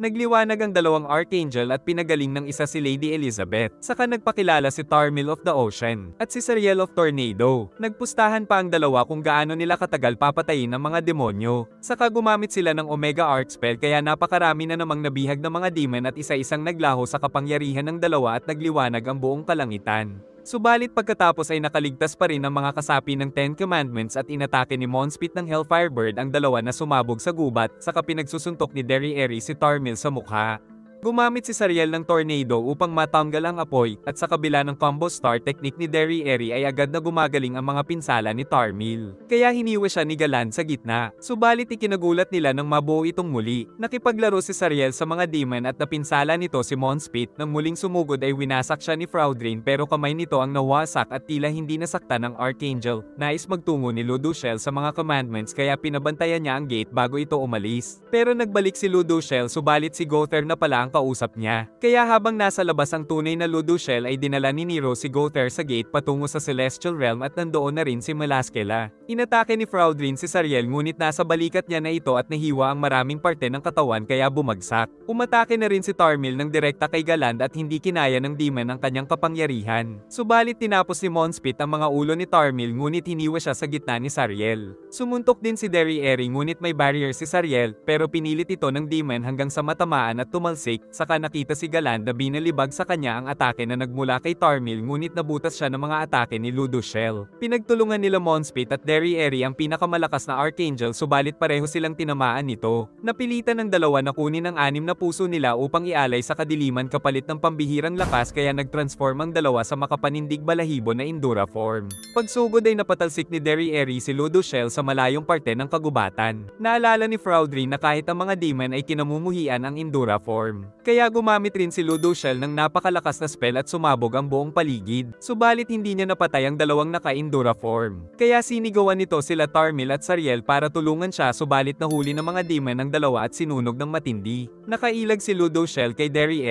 Nagliwanag ang dalawang Archangel at pinagaling ng isa si Lady Elizabeth. Saka nagpakilala si Tarmil of the Ocean at si Sariel of Tornado. Nagpustahan pa ang dalawa kung gaano nila katagal papatayin ang mga demonyo. Saka gumamit sila ng Omega Art Spell kaya napakarami na namang nabihag ng mga demon at isa-isang naglaho sa kapangyarihan ng dalawa at nagliwanag ang buong kalangitan. Subalit pagkatapos ay nakaligtas pa rin ang mga kasapi ng Ten Commandments at inatake ni Monspeet ng Hellfire Bird ang dalawa na sumabog sa gubat, saka pinagsusuntok ni Derry si Tarmil sa mukha. Gumamit si Sariel ng tornado upang matanggal ang apoy, at sa kabila ng combo star technique ni Derry ay agad na gumagaling ang mga pinsala ni Tarmil. Kaya hiniwa siya ni Galand sa gitna. Subalit ikinagulat nila nang mabuo itong muli. Nakipaglaro si Sariel sa mga demon at napinsala nito si Monspeet. Nang muling sumugod ay winasak siya ni Fraudrin pero kamay nito ang nawasak at tila hindi nasaktan ng Archangel. Nais magtungo ni Ludoshel sa mga commandments kaya pinabantayan niya ang gate bago ito umalis. Pero nagbalik si Ludoshel subalit si Gother na pala ang kausap niya. Kaya habang nasa labas ang tunay na Ludoshel ay dinala ni Nero si Gother sa gate patungo sa Celestial Realm at nandoon na rin si Melaskela. Inatake ni Fraudrin si Sariel ngunit nasa balikat niya na ito at nahiwa ang maraming parte ng katawan kaya bumagsak. Umatake na rin si Tarmil ng direkta kay Galand at hindi kinaya ng demon ang kanyang kapangyarihan. Subalit tinapos ni Monspeet ang mga ulo ni Tarmil ngunit hiniwa siya sa gitna ni Sariel. Sumuntok din si Derry ngunit may barrier si Sariel pero pinilit ito ng demon hanggang sa matamaan at tumalsik. Saka nakita si Galand na binalibag sa kanya ang atake na nagmula kay Tarmil ngunit nabutas siya ng mga atake ni Ludoshel. Pinagtulungan nila Monspeet at Derry ang pinakamalakas na Archangel subalit pareho silang tinamaan nito. Napilitan ng dalawa na kunin ang 6 na puso nila upang ialay sa kadiliman kapalit ng pambihirang lakas kaya nagtransform ang dalawa sa makapanindig balahibo na Endura form. Pagsugod ay napatalsik ni Derry si Ludoshel sa malayong parte ng kagubatan. Naalala ni Fraudrin na kahit ang mga demon ay kinamumuhian ang Endura form. Kaya gumamit rin si Ludoshel ng napakalakas na spell at sumabog ang buong paligid. Subalit hindi niya napatay ang dalawang naka-Endura form. Kaya sinigawan nito sila Tarmil at Sariel para tulungan siya subalit nahuli ng mga demon ng dalawa at sinunog ng matindi. Nakailag si Ludoshel kay Derry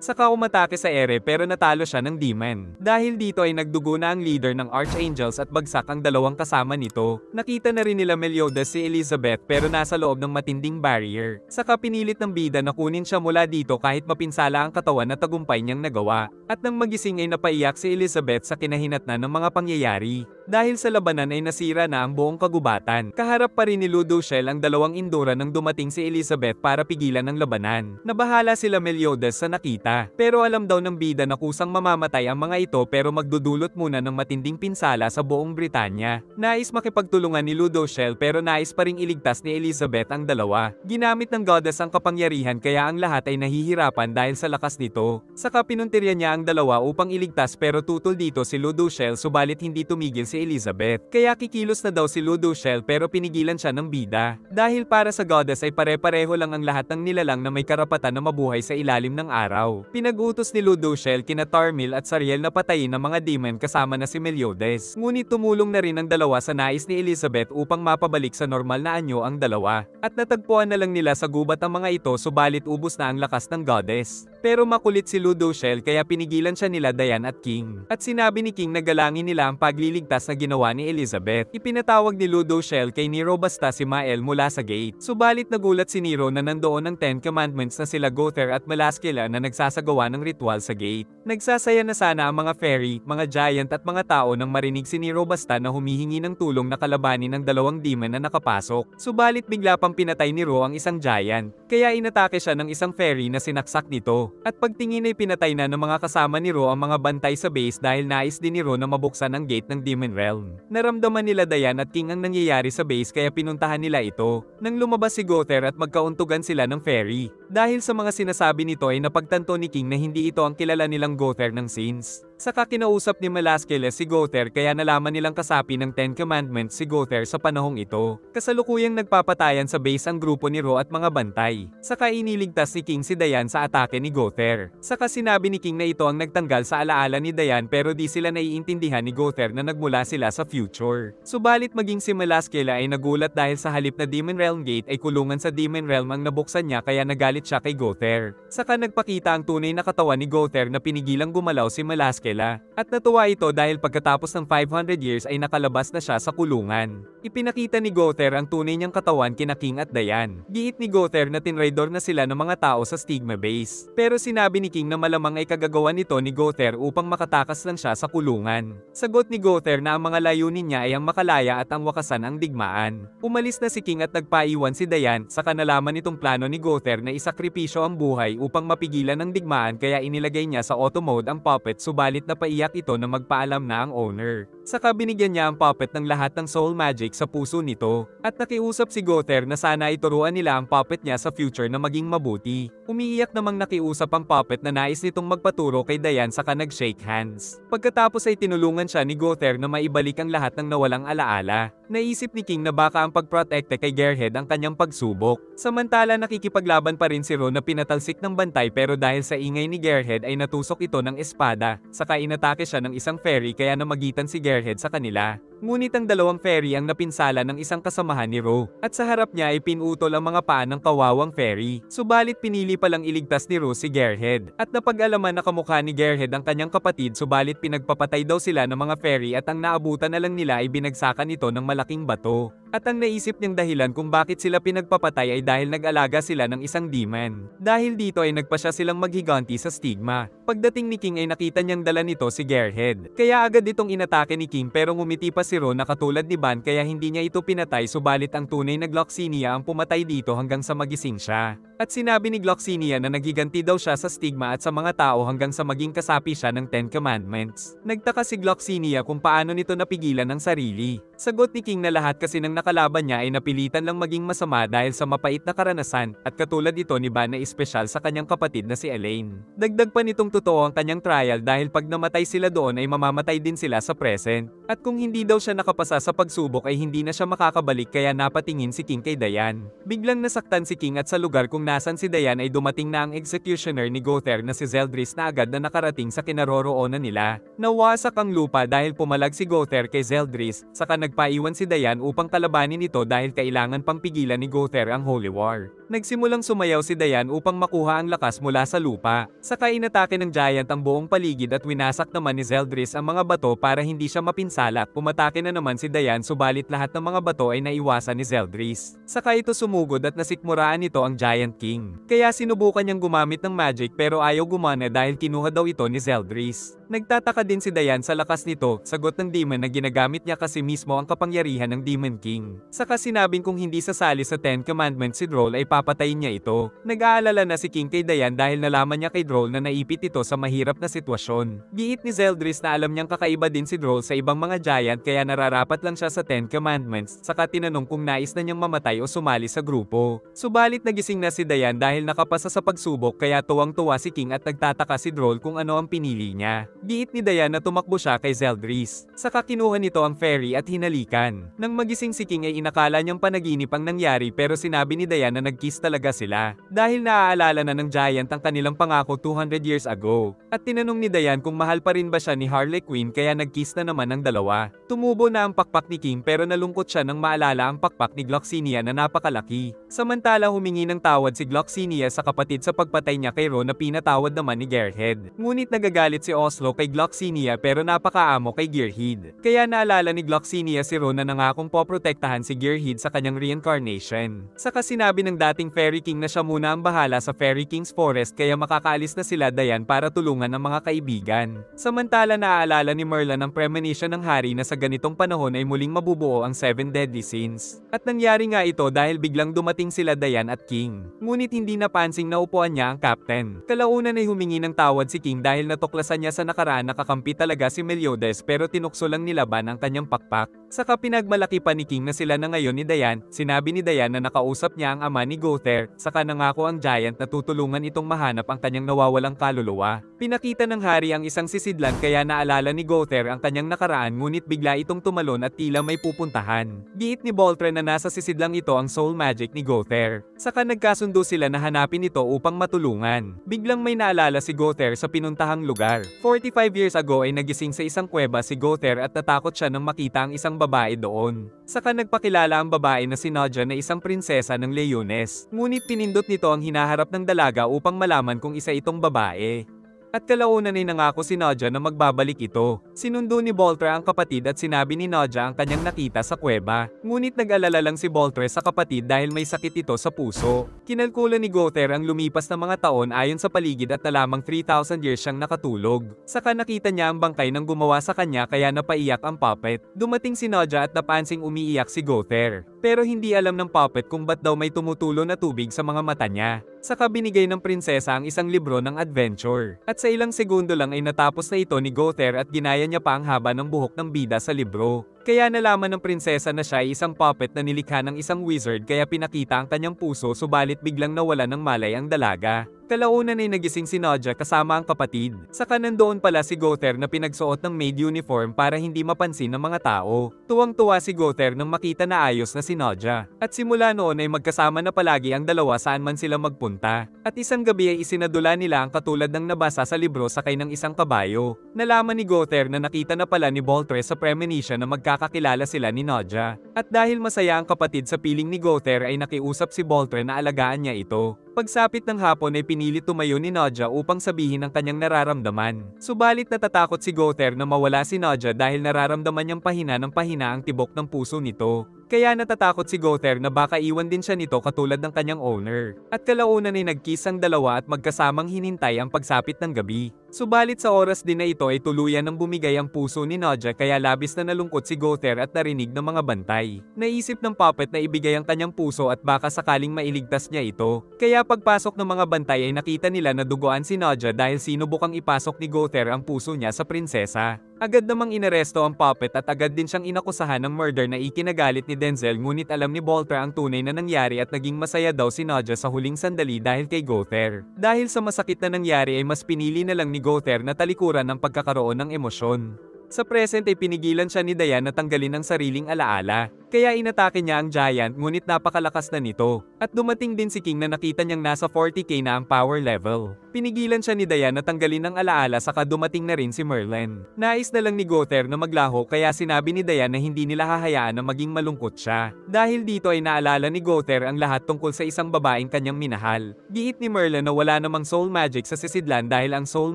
Saka umatake sa ere pero natalo siya ng demon. Dahil dito ay nagdugo na ang leader ng Archangels at bagsak ang dalawang kasama nito. Nakita na rin nila Meliodas si Elizabeth pero nasa loob ng matinding barrier. Saka pinilit ng bida na kunin siya mula dito kahit mapinsala ang katawan na tagumpay niyang nagawa. At nang magising ay napaiyak si Elizabeth sa kinahinatnan ng mga pangyayari. Dahil sa labanan ay nasira na ang buong kagubatan. Kaharap pa rin ni Ludoshel ang dalawang Endura nang dumating si Elizabeth para pigilan ang labanan. Nabahala sila Meliodas sa nakita. Pero alam daw ng bida na kusang mamamatay ang mga ito pero magdudulot muna ng matinding pinsala sa buong Britanya. Nais makipagtulungan ni Ludoshel pero nais pa ring iligtas ni Elizabeth ang dalawa. Ginamit ng goddess ang kapangyarihan kaya ang lahat ay nahihirapan dahil sa lakas nito. Saka pinuntirya niya ang dalawa upang iligtas pero tutol dito si Ludoshel subalit hindi tumigil si Elizabeth. Kaya kikilos na daw si Ludoshel pero pinigilan siya ng bida. Dahil para sa goddess ay pare-pareho lang ang lahat ng nilalang na may karapatan na mabuhay sa ilalim ng araw. Pinag-utos ni Ludoshel kina Tarmil at Sariel na patayin ng mga demon kasama na si Meliodas. Ngunit tumulong na rin ang dalawa sa nais ni Elizabeth upang mapabalik sa normal na anyo ang dalawa. At natagpuan na lang nila sa gubat ang mga ito subalit ubos na ang lakas ng goddess. Pero makulit si Ludoshel kaya pinigilan siya nila Diane at King. At sinabi ni King na galangin nila ang pagliligtas na ginawa ni Elizabeth. Ipinatawag ni Ludoshel kay Nero basta si Mael mula sa gate. Subalit nagulat si Nero na nandoon ang 10 Commandments na sila Gother at Melaskela na nagsasagawa ng ritual sa gate. Nagsasaya na sana ang mga fairy, mga giant at mga tao nang marinig si Nero basta na humihingi ng tulong na kalabanin ng dalawang demon na nakapasok. Subalit bigla pang pinatay ni Ro ang isang giant. Kaya inatake siya ng isang fairy na sinaksak nito. At pagtingin ay pinatay na ng mga kasama ni Ro ang mga bantay sa base dahil nais din ni Ro na mabuksan ang gate ng Demon Realm. Naramdaman nila Diane at King ang nangyayari sa base kaya pinuntahan nila ito. Nang lumabas si Gother at magkauntugan sila ng fairy. Dahil sa mga sinasabi nito ay napagtanto ni King na hindi ito ang kilala nilang Gother ng scenes. Saka kinausap ni Melaskela si Gother kaya nalaman nilang kasapi ng 10 Commandments si Gother sa panahong ito. Kasalukuyang nagpapatayan sa base ang grupo ni Ro at mga bantay. Saka iniligtas ni King si Diane sa atake ni Gother. Saka sinabi ni King na ito ang nagtanggal sa alaala ni Diane pero di sila naiintindihan ni Gother na nagmula sila sa future. Subalit maging si Melaskela ay nagulat dahil sa halip na Demon Realm Gate ay kulungan sa Demon Realm ang nabuksan niya kaya nagalit siya kay Gother. Saka nagpakita ang tunay na katawan ni Gother na pinigilang gumalaw si Malaskela. At natuwa ito dahil pagkatapos ng 500 years ay nakalabas na siya sa kulungan. Ipinakita ni Gother ang tunay niyang katawan kina King at Diane. Giit ni Gother na tinraidor na sila ng mga tao sa Stigma Base. Pero sinabi ni King na malamang ay kagagawan nito ni Gother upang makatakas lang siya sa kulungan. Sagot ni Gother na ang mga layunin niya ay ang makalaya at ang wakasan ang digmaan. Umalis na si King at nagpaiwan si Diane, saka nalaman itong plano ni Gother na isakripisyo ang buhay upang mapigilan ang digmaan kaya inilagay niya sa auto mode ang puppet subalit napaiyak ito na magpaalam na ang owner. Saka binigyan niya ang puppet ng lahat ng soul magic sa puso nito. At nakiusap si Gother na sana ituruan nila ang puppet niya sa future na maging mabuti. Umiiyak namang nakiusap ang puppet na nais nitong magpaturo kay Diane saka nag-shake hands. Pagkatapos ay tinulungan siya ni Gother na maibalik ang lahat ng nawalang alaala. Naisip ni King na baka ang pagprotekte kay Gearhead ang kanyang pagsubok. Samantala nakikipaglaban pa rin si Ron na pinatalsik ng bantay pero dahil sa ingay ni Gearhead ay natusok ito ng espada. Saka inatake siya ng isang fairy kaya namagitan si Gearhead sa kanila. Ngunit ang dalawang fairy ang napinsala ng isang kasamahan ni Ro. At sa harap niya ay pinutol ang mga paa ng kawawang fairy. Subalit pinili palang iligtas ni Ro si Gearhead. At napag-alaman na kamukha ni Gearhead ang kanyang kapatid subalit pinagpapatay daw sila ng mga fairy at ang naabutan na lang nila ay binagsakan ito ng malaking bato. At ang naisip niyang dahilan kung bakit sila pinagpapatay ay dahil nag-alaga sila ng isang demon. Dahil dito ay nagpasya silang maghiganti sa Stigma. Pagdating ni King ay nakita niyang dala nito si Gearhead. Kaya agad itong inatake ni King pero ngumiti pa si Ron na katulad ni Ban kaya hindi niya ito pinatay subalit ang tunay na Gloxinia ang pumatay dito hanggang sa magising siya. At sinabi ni Gloxinia na naghiganti daw siya sa Stigma at sa mga tao hanggang sa maging kasapi siya ng 10 Commandments. Nagtaka si Gloxinia kung paano nito napigilan ang sarili. Sagot ni King na lahat kasi ng nakalaban niya ay napilitan lang maging masama dahil sa mapait na karanasan at katulad ito ni Ban na espesyal sa kanyang kapatid na si Elaine. Dagdag pa nitong totoo ang kanyang trial dahil pag namatay sila doon ay mamamatay din sila sa present. At kung hindi daw siya nakapasa sa pagsubok ay hindi na siya makakabalik kaya napatingin si King kay Diane. Biglang nasaktan si King at sa lugar kung nasan si Diane ay dumating na ang executioner ni Gother na si Zeldris na agad na nakarating sa kinaroroonan nila. Nawasak ang lupa dahil pumalag si Gother kay Zeldris, saka nagpaiwan si Diane upang kalabanin ito dahil kailangan pang pigilan ni Gother ang Holy War. Nagsimulang sumayaw si Diane upang makuha ang lakas mula sa lupa. Saka inatake ng giant ang buong paligid at winasak naman ni Zeldris ang mga bato para hindi siya mapinsala. Pumatake na naman si Diane subalit lahat ng mga bato ay naiwasan ni Zeldris. Saka ito sumugod at nasikmuraan nito ang Giant King. Kaya sinubukan niyang gumamit ng magic pero ayaw gumana dahil kinuha daw ito ni Zeldris. Nagtataka din si Diane sa lakas nito, sagot ng demon na ginagamit niya kasi mismo ang kapangyarihan ng Demon King. Saka sinabing kung hindi sasali sa 10 Commandments si Droll ay papatayin niya ito. Nag-aalala na si King kay Diane dahil nalaman niya kay Droll na naipit ito sa mahirap na sitwasyon. Giit ni Zeldris na alam niyang kakaiba din si Droll sa ibang mga giant kaya nararapat lang siya sa 10 Commandments, saka tinanong kung nais na niyang mamatay o sumali sa grupo. Subalit nagising na si Diane dahil nakapasa sa pagsubok kaya tuwang-tuwa si King at nagtataka si Droll kung ano ang pinili niya. Giit ni Diane na tumakbo siya kay Zeldris. Saka kinuha nito ang fairy at hinalikan. Nang magising si King ay inakala niyang panaginip ang nangyari pero sinabi ni Diane na nag-kiss talaga sila. Dahil naaalala na ng giant ang kanilang pangako 200 years ago. At tinanong ni Diane kung mahal pa rin ba siya ni Harley Quinn kaya nag-kiss na naman ang dalawa. Tumubo na ang pakpak ni King pero nalungkot siya nang maalala ang pakpak ni Gloxinia na napakalaki. Samantala humingi ng tawad si Gloxinia sa kapatid sa pagpatay niya kay Ron na pinatawad naman ni Gearhead. Ngunit nagagalit si Oslo kay Gloxinia pero napakaamo kay Gearhead. Kaya naalala ni Gloxinia si Ron na nangakong poprotektahan si Gearhead sa kanyang reincarnation. Saka sinabi ng dating Fairy King na siya muna ang bahala sa Fairy King's Forest kaya makakaalis na sila Diane para tulungan ang mga kaibigan. Samantala naaalala ni Merlin ang premonition ng hari na sa ganitong panahon ay muling mabubuo ang 7 deadly sins. At nangyari nga ito dahil biglang dumating sila Diane at King. Ngunit hindi napansing na upuan niya ang captain. Kalaunan ay humingi ng tawad si King dahil natuklasan niya sa nakaraan nakakampi talaga si Meliodas pero tinukso lang ni Laban ang kanyang pakpak. Saka pinagmalaki pa ni King na sila na ngayon ni Diane. Sinabi ni Diane na nakausap niya ang ama ni Gother, saka nangako ang giant na tutulungan itong mahanap ang kanyang nawawalang kaluluwa. Pinakita ng hari ang isang sisidlan kaya naalala ni Gother ang kanyang nakaraan ngunit bigla itong tumalon at tila may pupuntahan. Giit ni Voltren na nasa sisidlang ito ang soul magic ni Gother. Saka nagkasundo sila na hanapin ito upang matulungan. Biglang may naalala si Gother sa pinuntahang lugar. 45 years ago ay nagising sa isang kuweba si Gother at natakot siya nang makita ang isang babae doon. Saka nagpakilala ang babae na si Nadia na isang prinsesa ng Leones. oras. Ngunit pinindot nito ang hinaharap ng dalaga upang malaman kung isa itong babae. At kalaunan ay nangako si Nadja na magbabalik ito. Sinundo ni Bolter ang kapatid at sinabi ni Nadja ang kanyang nakita sa kuweba. Ngunit nag-alala lang si Bolter sa kapatid dahil may sakit ito sa puso. Kinalkula ni Gother ang lumipas na mga taon ayon sa paligid at na lamang 3,000 years siyang nakatulog. Saka nakita niya ang bangkay ng gumawa sa kanya kaya napaiyak ang puppet. Dumating si Nadja at napansing umiiyak si Gother. Pero hindi alam ng puppet kung ba't daw may tumutulo na tubig sa mga mata niya. Saka binigay ng prinsesa ang isang libro ng adventure. At sa ilang segundo lang ay natapos na ito ni Gother at ginaya niya pa ang haba ng buhok ng bida sa libro. Kaya nalaman ng prinsesa na siya ay isang puppet na nilikha ng isang wizard kaya pinakita ang kanyang puso subalit biglang nawala ng malay ang dalaga. Kalaunan ay nagising si Nadja kasama ang kapatid. Saka nandoon pala si Gother na pinagsuot ng maid uniform para hindi mapansin ng mga tao. Tuwang-tuwa si Gother nang makita na ayos na si Nadja. At simula noon ay magkasama na palagi ang dalawa saan man sila magpunta. At isang gabi ay isinadula nila ang katulad ng nabasa sa libro sakay ng isang kabayo. Nalaman ni Gother na nakita na pala ni Bolter sa premonition na magkakakilala sila ni Nadja. At dahil masaya ang kapatid sa piling ni Gother ay nakiusap si Bolter na alagaan niya ito. Pagsapit ng hapon ay pinilit tumayo ni Nadja upang sabihin ang kanyang nararamdaman. Subalit natatakot si Gother na mawala si Nadja dahil nararamdaman niyang pahina ng pahina ang tibok ng puso nito. Kaya natatakot si Gother na baka iwan din siya nito katulad ng kanyang owner. At kalaunan ay nagkiss ang dalawa at magkasamang hinintay ang pagsapit ng gabi. Subalit sa oras din na ito ay tuluyan ng bumigay ang puso ni Nadja kaya labis na nalungkot si Gother at narinig ng mga bantay. Naisip ng puppet na ibigay ang kanyang puso at baka sakaling mailigtas niya ito. Kaya pagpasok ng mga bantay ay nakita nila na duguan si Nadja dahil sinubukang ipasok ni Gother ang puso niya sa prinsesa. Agad namang inaresto ang puppet at agad din siyang inakusahan ng murder na ikinagalit ni Denzel ngunit alam ni Bolter ang tunay na nangyari at naging masaya daw si Nadja sa huling sandali dahil kay Gother. Dahil sa masakit na nangyari ay mas pinili na lang ni Gother na talikuran ang pagkakaroon ng emosyon. Sa present ay pinigilan siya ni Diane na tanggalin ang sariling alaala. Kaya inatake niya ang giant ngunit napakalakas na nito. At dumating din si King na nakita niyang nasa 40k na ang power level. Pinigilan siya ni Diane na tanggalin ang alaala saka dumating na rin si Merlin. Nais na lang ni Gother na maglaho kaya sinabi ni Diane na hindi nila hahayaan na maging malungkot siya. Dahil dito ay naalala ni Gother ang lahat tungkol sa isang babaeng kanyang minahal. Giit ni Merlin na wala namang soul magic sa sisidlan dahil ang soul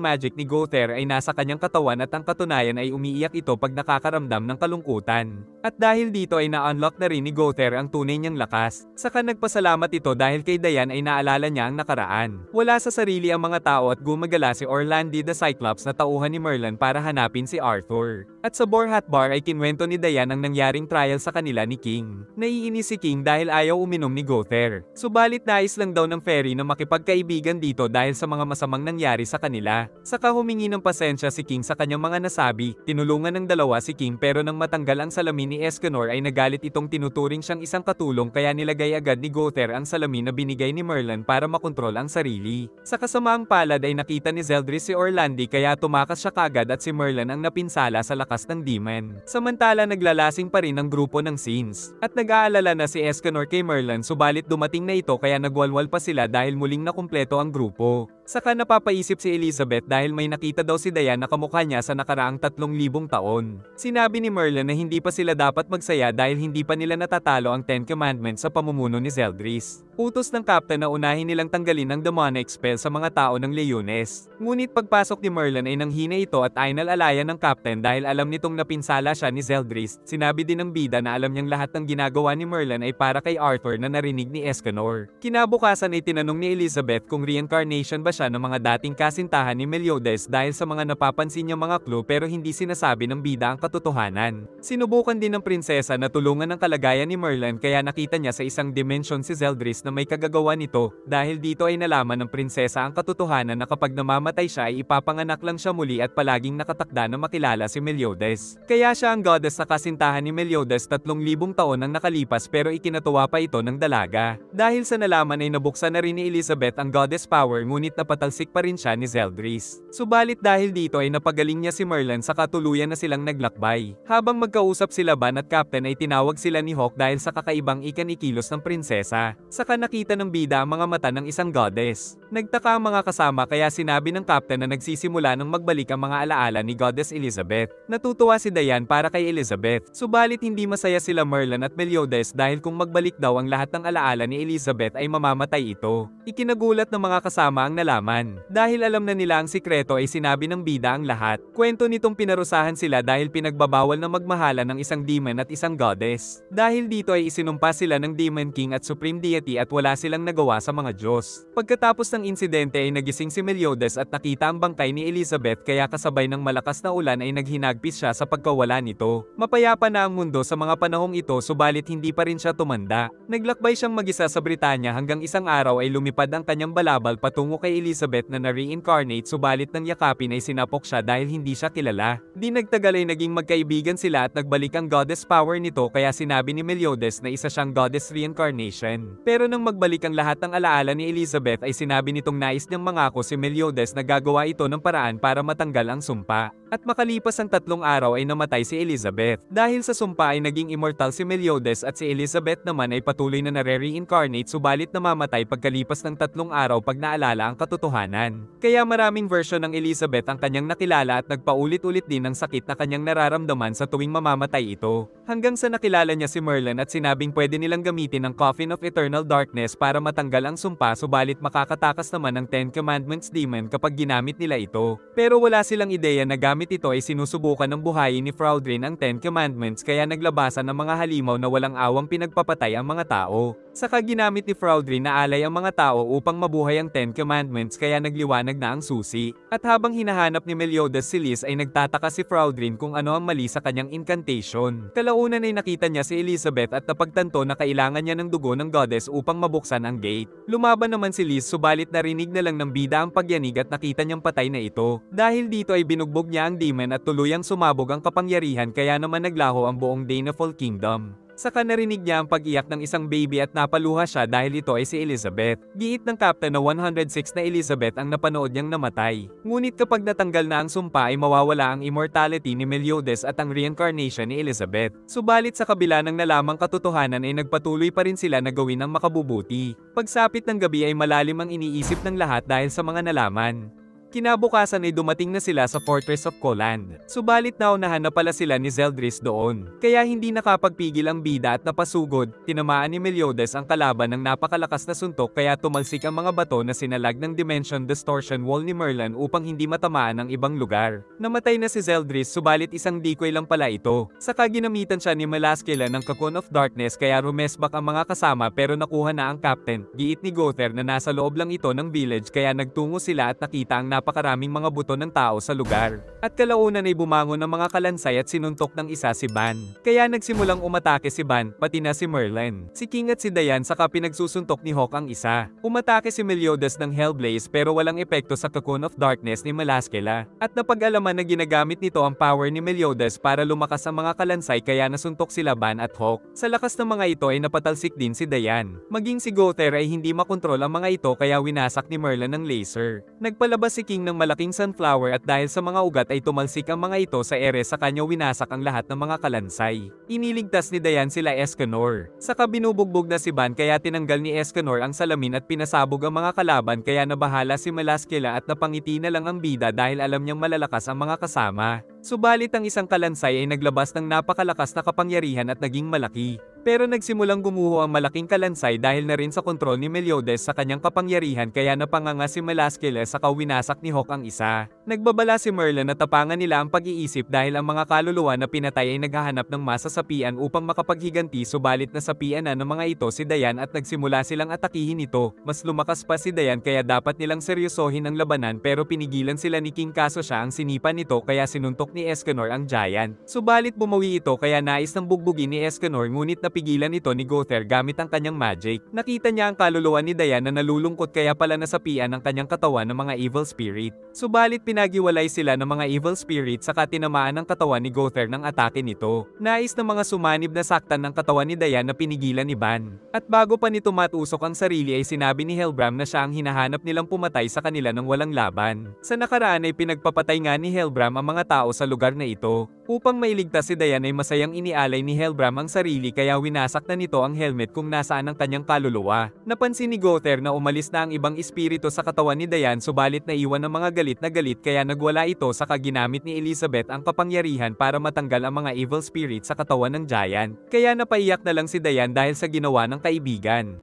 magic ni Gother ay nasa kanyang katawan at ang katunayan ay umiiyak ito pag nakakaramdam ng kalungkutan. At dahil dito ay na-unlock na rin ni Gother ang tunay niyang lakas. Saka nagpasalamat ito dahil kay Diane ay naalala niya ang nakaraan. Wala sa sarili ang mga tao at gumagala si Orlandi the Cyclops na tauhan ni Merlin para hanapin si Arthur. At sa Borhat Bar ay kinwento ni Diane ang nangyaring trial sa kanila ni King. Naiinis si King dahil ayaw uminom ni Gother. Subalit nais lang daw ng fairy na makipagkaibigan dito dahil sa mga masamang nangyari sa kanila. Saka humingi ng pasensya si King sa kanyang mga nasabi. Tinulungan ng dalawa si King pero nang matanggal ang salamin ni Escanor ay nagalit itong tinuturing siyang isang katulong kaya nilagay agad ni Gother ang salamin na binigay ni Merlin para makontrol ang sarili. Sa kasamaang palad ay nakita ni Zeldris si Orlandi kaya tumakas siya kagad at si Merlin ang napinsala sa lakas ng demon. Samantala naglalasing pa rin ang grupo ng Sins. At nag-aalala na si Escanor kay Merlin subalit dumating na ito kaya nagwalwal pa sila dahil muling nakumpleto ang grupo. Saka napapaisip si Elizabeth dahil may nakita daw si Diane na kamukha niya sa nakaraang 3,000 taon. Sinabi ni Merlin na hindi pa sila dapat magsaya dahil hindi pa nila natatalo ang 10 Commandments sa pamumuno ni Zeldris. Utos ng captain na unahin nilang tanggalin ang demonic spell sa mga tao ng Leones. Ngunit pagpasok ni Merlin ay nanghina ito at inalalayan ng captain dahil alam nitong napinsala siya ni Zeldris. Sinabi din ng bida na alam niyang lahat ng ginagawa ni Merlin ay para kay Arthur na narinig ni Escanor. Kinabukasan ay tinanong ni Elizabeth kung reincarnation ba siya ng mga dating kasintahan ni Meliodas dahil sa mga napapansin niyang mga clue pero hindi sinasabi ng bida ang katotohanan. Sinubukan din ng prinsesa na tulungan ang kalagayan ni Merlin kaya nakita niya sa isang dimension si Zeldris na may kagagawa nito. Dahil dito ay nalaman ng prinsesa ang katotohanan na kapag namamatay siya ay ipapanganak lang siya muli at palaging nakatakda na makilala si Meliodas. Kaya siya ang goddess sa kasintahan ni Meliodas 3,000 taon ang nakalipas pero ikinatuwa pa ito ng dalaga. Dahil sa nalaman ay nabuksan na rin ni Elizabeth ang goddess power ngunit napatalsik pa rin siya ni Zeldris. Subalit dahil dito ay napagaling niya si Merlin sa katuluyan na silang naglakbay. Habang magkausap sila Ban at Captain ay tinawag sila ni Hawk dahil sa kakaibang ikanikilos ng prinsesa. Saka nakita ng bida ang mga mata ng isang goddess. Nagtaka ang mga kasama kaya sinabi ng Captain na nagsisimula ng magbalik ang mga alaala ni Goddess Elizabeth. Natutuwa si Diane para kay Elizabeth. Subalit hindi masaya sila Merlin at Meliodas dahil kung magbalik daw ang lahat ng alaala ni Elizabeth ay mamamatay ito. Ikinagulat ng mga kasama ang nalaman. Dahil alam na nila ang sikreto ay sinabi ng bida ang lahat. Kwento nitong pinarusahan sila dahil pinagbabawal na magmahala ng isang demon at isang goddess. Dahil dito ay isinumpa sila ng Demon King at Supreme Deity at wala silang nagawa sa mga Diyos. Pagkatapos ng insidente ay nagising si Meliodas at nakita ang bangkay ni Elizabeth kaya kasabay ng malakas na ulan ay naghinagpis siya sa pagkawala nito. Mapayapa na ang mundo sa mga panahong ito subalit hindi pa rin siya tumanda. Naglakbay siyang mag-isa sa Britanya hanggang isang araw ay lumipad ang kanyang balabal patungo kay Elizabeth na na-reincarnate subalit nang yakapin ay sinapok siya dahil hindi siya kilala. Di nagtagal ay naging magkaibigan sila at nagbalik ang goddess power nito kaya sinabi ni Meliodas na isa siyang goddess reincarnation. Pero nang magbalik ang lahat ng alaala ni Elizabeth ay sinabi nitong nais niyang mangako si Meliodas na gagawa ito ng paraan para matanggal ang sumpa. At makalipas ang 3 araw ay namatay si Elizabeth. Dahil sa sumpa ay naging immortal si Meliodas at si Elizabeth naman ay patuloy na nare-reincarnate subalit namamatay pagkalipas ng 3 araw pag naalala ang katotohanan. Kaya maraming version ng Elizabeth ang kanyang nakilala at nagpaulit-ulit din ng sakit na kanyang nararamdaman sa tuwing mamamatay ito. Hanggang sa nakilala niya si Merlin at sinabing pwede nilang gamitin ang Coffin of Eternal Darkness para matanggal ang sumpa subalit makakatakas naman ng 10 Commandments demon kapag ginamit nila ito. Pero wala silang ideya na gamit ito ay sinusubukan ng buhayin ni Fraudrin ang 10 Commandments kaya naglabasan ng mga halimaw na walang awang pinagpapatay ang mga tao. Saka ginamit ni Fraudrin na alay ang mga tao upang mabuhay ang 10 Commandments kaya nagliwanag na ang susi. At habang hinahanap ni Meliodas si Liz ay nagtataka si Fraudrin kung ano ang mali sa kanyang incantation. Kalaunan ay nakita niya si Elizabeth at napagtanto na kailangan niya ng dugo ng goddess upang mabuksan ang gate. Lumaban naman si Liz subalit narinig na lang ng bida ang pagyanig at nakita niyang patay na ito. Dahil dito ay binugbog niya ang demon at tuluyang sumabog ang kapangyarihan kaya naman naglaho ang buong Danaeful Kingdom. Saka narinig niya ang pag-iyak ng isang baby at napaluha siya dahil ito ay si Elizabeth. Giit ng Captain na 106 na Elizabeth ang napanood niyang namatay. Ngunit kapag natanggal na ang sumpa ay mawawala ang immortality ni Meliodas at ang reincarnation ni Elizabeth. Subalit sa kabila ng nalamang katotohanan ay nagpatuloy pa rin sila na gawin ang makabubuti. Pagsapit ng gabi ay malalim ang iniisip ng lahat dahil sa mga nalaman. Kinabukasan ay dumating na sila sa Fortress of Coland. Subalit naunahan na pala sila ni Zeldris doon. Kaya hindi nakapagpigil ang bida at napasugod, tinamaan ni Meliodas ang kalaban ng napakalakas na suntok kaya tumalsik ang mga bato na sinalag ng Dimension Distortion Wall ni Merlin upang hindi matamaan ang ibang lugar. Namatay na si Zeldris subalit isang decoy lang pala ito. Saka ginamitan siya ni Melaskela ng Cocoon of Darkness kaya rumesbak ang mga kasama pero nakuha na ang captain. Giit ni Gother na nasa loob lang ito ng village kaya nagtungo sila at nakita ang napakaraming mga buto ng tao sa lugar. At kalaunan ay bumangon ng mga kalansay at sinuntok ng isa si Ban. Kaya nagsimulang umatake si Ban, pati na si Merlin. Si King at si Diane saka pinagsusuntok ni Hawk ang isa. Umatake si Meliodas ng Hellblaze pero walang epekto sa Cocoon of Darkness ni Melaskela. At napag-alaman na ginagamit nito ang power ni Meliodas para lumakas ang mga kalansay kaya nasuntok sila Ban at Hawk. Sa lakas ng mga ito ay napatalsik din si Diane. Maging si Gother ay hindi makontrol ang mga ito kaya winasak ni Merlin ng laser. Nagpalabas si King ng malaking sunflower at dahil sa mga ugat ay tumalsik ang mga ito sa ere sa kanya winasak ang lahat ng mga kalansay. Iniligtas ni Diane sila Escanor. Saka binubugbog na si Ban kaya tinanggal ni Escanor ang salamin at pinasabog ang mga kalaban kaya nabahala si Melaskela at napangiti na lang ang bida dahil alam niyang malalakas ang mga kasama. Subalit ang isang kalansay ay naglabas ng napakalakas na kapangyarihan at naging malaki. Pero nagsimulang gumuho ang malaking kalansay dahil na rin sa kontrol ni Meliodas sa kanyang kapangyarihan kaya napanganga si Melaskela sa winasak ni Hawk ang isa. Nagbabala si Merlin na tapangan nila ang pag-iisip dahil ang mga kaluluwa na pinatay ay naghahanap ng masasapian upang makapaghiganti subalit nasapian na ng mga ito si Diane at nagsimula silang atakihin ito. Mas lumakas pa si Diane kaya dapat nilang seryosohin ang labanan pero pinigilan sila ni King kaso siya ang sinipan nito kaya sinuntok ni Escanor ang giant. Subalit bumawi ito kaya nais ng bugbugin ni Escanor ngunit napigilan ito ni Gother gamit ang kanyang magic. Nakita niya ang kaluluwa ni Diane na nalulungkot kaya pala nasapian ang kanyang katawan ng mga evil spirit. Subalit pinagiwalay sila ng mga evil spirit saka tinamaan ang katawan ni Gother ng atake nito. Nais ng mga sumanib na saktan ng katawan ni Diane na pinigilan ni Ban. At bago pa nito matusok ang sarili ay sinabi ni Hellbram na siya ang hinahanap nilang pumatay sa kanila ng walang laban. Sa nakaraan ay pinagpapatay nga ni Hellbram ang mga tao sa lugar na ito. Upang mailigtas si Diane ay masayang inialay ni Hellbram ang sarili kaya winasak na nito ang helmet kung nasaan ang kanyang kaluluwa. Napansin ni Gother na umalis na ang ibang espiritu sa katawan ni Diane subalit naiwan ng mga galit na galit kaya nagwala ito saka ginamit ni Elizabeth ang kapangyarihan para matanggal ang mga evil spirit sa katawan ng giant. Kaya napaiyak na lang si Diane dahil sa ginawa ng kaibigan.